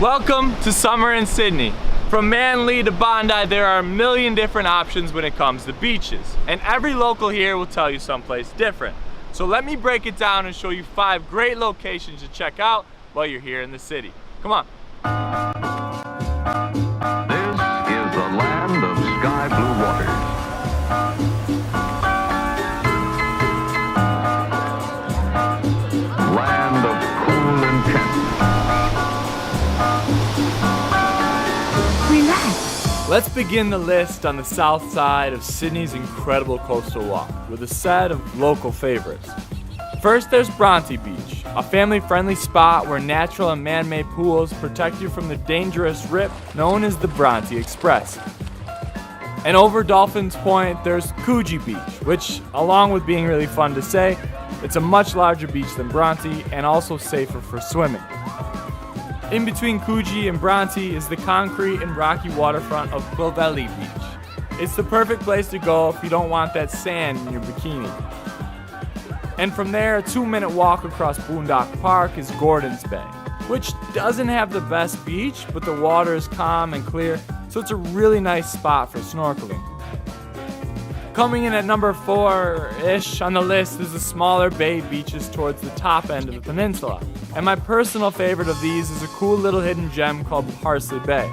Welcome to summer in Sydney. From Manly to Bondi, there are a million different options when it comes to beaches. And every local here will tell you someplace different. So let me break it down and show you 5 great locations to check out while you're here in the city. Come on. This is the land of sky blue waters. Land of cool enchantment. Let's begin the list on the south side of Sydney's incredible coastal walk with a set of local favorites. First, there's Bronte Beach, a family-friendly spot where natural and man-made pools protect you from the dangerous rip known as the Bronte Express. And over Dolphins Point, there's Coogee Beach, which, along with being really fun to say, it's a much larger beach than Bronte and also safer for swimming. In between Coogee and Bronte is the concrete and rocky waterfront of Clovelly Beach. It's the perfect place to go if you don't want that sand in your bikini. And from there, a 2-minute walk across Boondock Park is Gordons Bay, which doesn't have the best beach, but the water is calm and clear, so it's a really nice spot for snorkeling. Coming in at number 4-ish on the list is the smaller bay beaches towards the top end of the peninsula. And my personal favorite of these is a cool little hidden gem called Parsley Bay,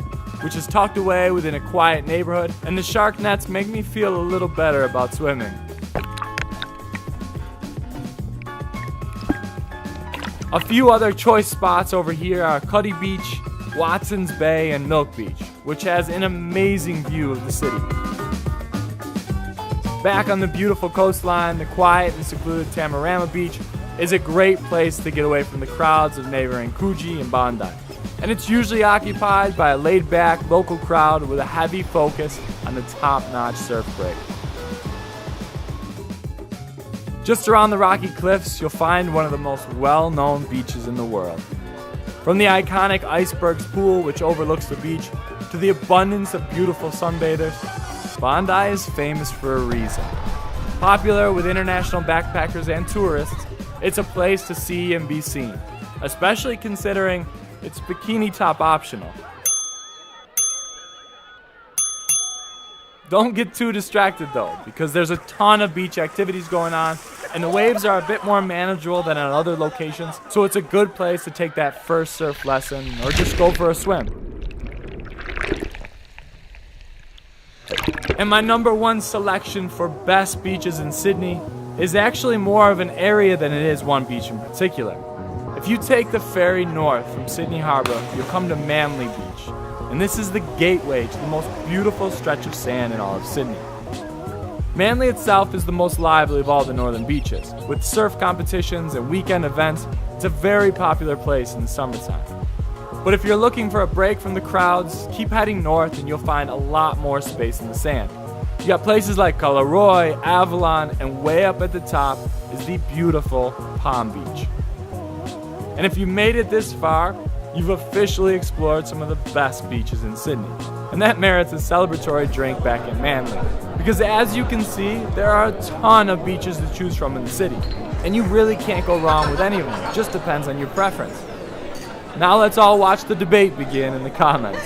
which is tucked away within a quiet neighborhood, and the shark nets make me feel a little better about swimming. A few other choice spots over here are Cuddy Beach, Watson's Bay, and Milk Beach, which has an amazing view of the city. Back on the beautiful coastline, the quiet and secluded Tamarama Beach is a great place to get away from the crowds of neighboring Coogee and Bondi. And it's usually occupied by a laid-back local crowd with a heavy focus on the top-notch surf break. Just around the rocky cliffs, you'll find one of the most well-known beaches in the world. From the iconic Icebergs Pool, which overlooks the beach, to the abundance of beautiful sunbathers, Bondi is famous for a reason. Popular with international backpackers and tourists, it's a place to see and be seen, especially considering it's bikini top optional. Don't get too distracted though, because there's a ton of beach activities going on, and the waves are a bit more manageable than at other locations, so it's a good place to take that first surf lesson or just go for a swim. And my number 1 selection for best beaches in Sydney is actually more of an area than it is one beach in particular. If you take the ferry north from Sydney Harbor, you'll come to Manly Beach, and this is the gateway to the most beautiful stretch of sand in all of Sydney. Manly itself is the most lively of all the northern beaches. With surf competitions and weekend events, it's a very popular place in the summertime. But if you're looking for a break from the crowds, keep heading north and you'll find a lot more space in the sand. You got places like Collaroy, Avalon, and way up at the top is the beautiful Palm Beach. And if you made it this far, you've officially explored some of the best beaches in Sydney. And that merits a celebratory drink back in Manly. Because as you can see, there are a ton of beaches to choose from in the city. And you really can't go wrong with any of them. It just depends on your preference. Now let's all watch the debate begin in the comments.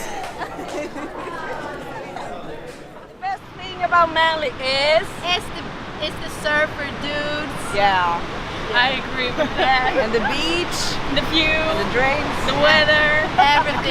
About Manly is It's the surfer dudes. yeah, I agree with that. and the beach, The view, and the drinks. the weather. Everything.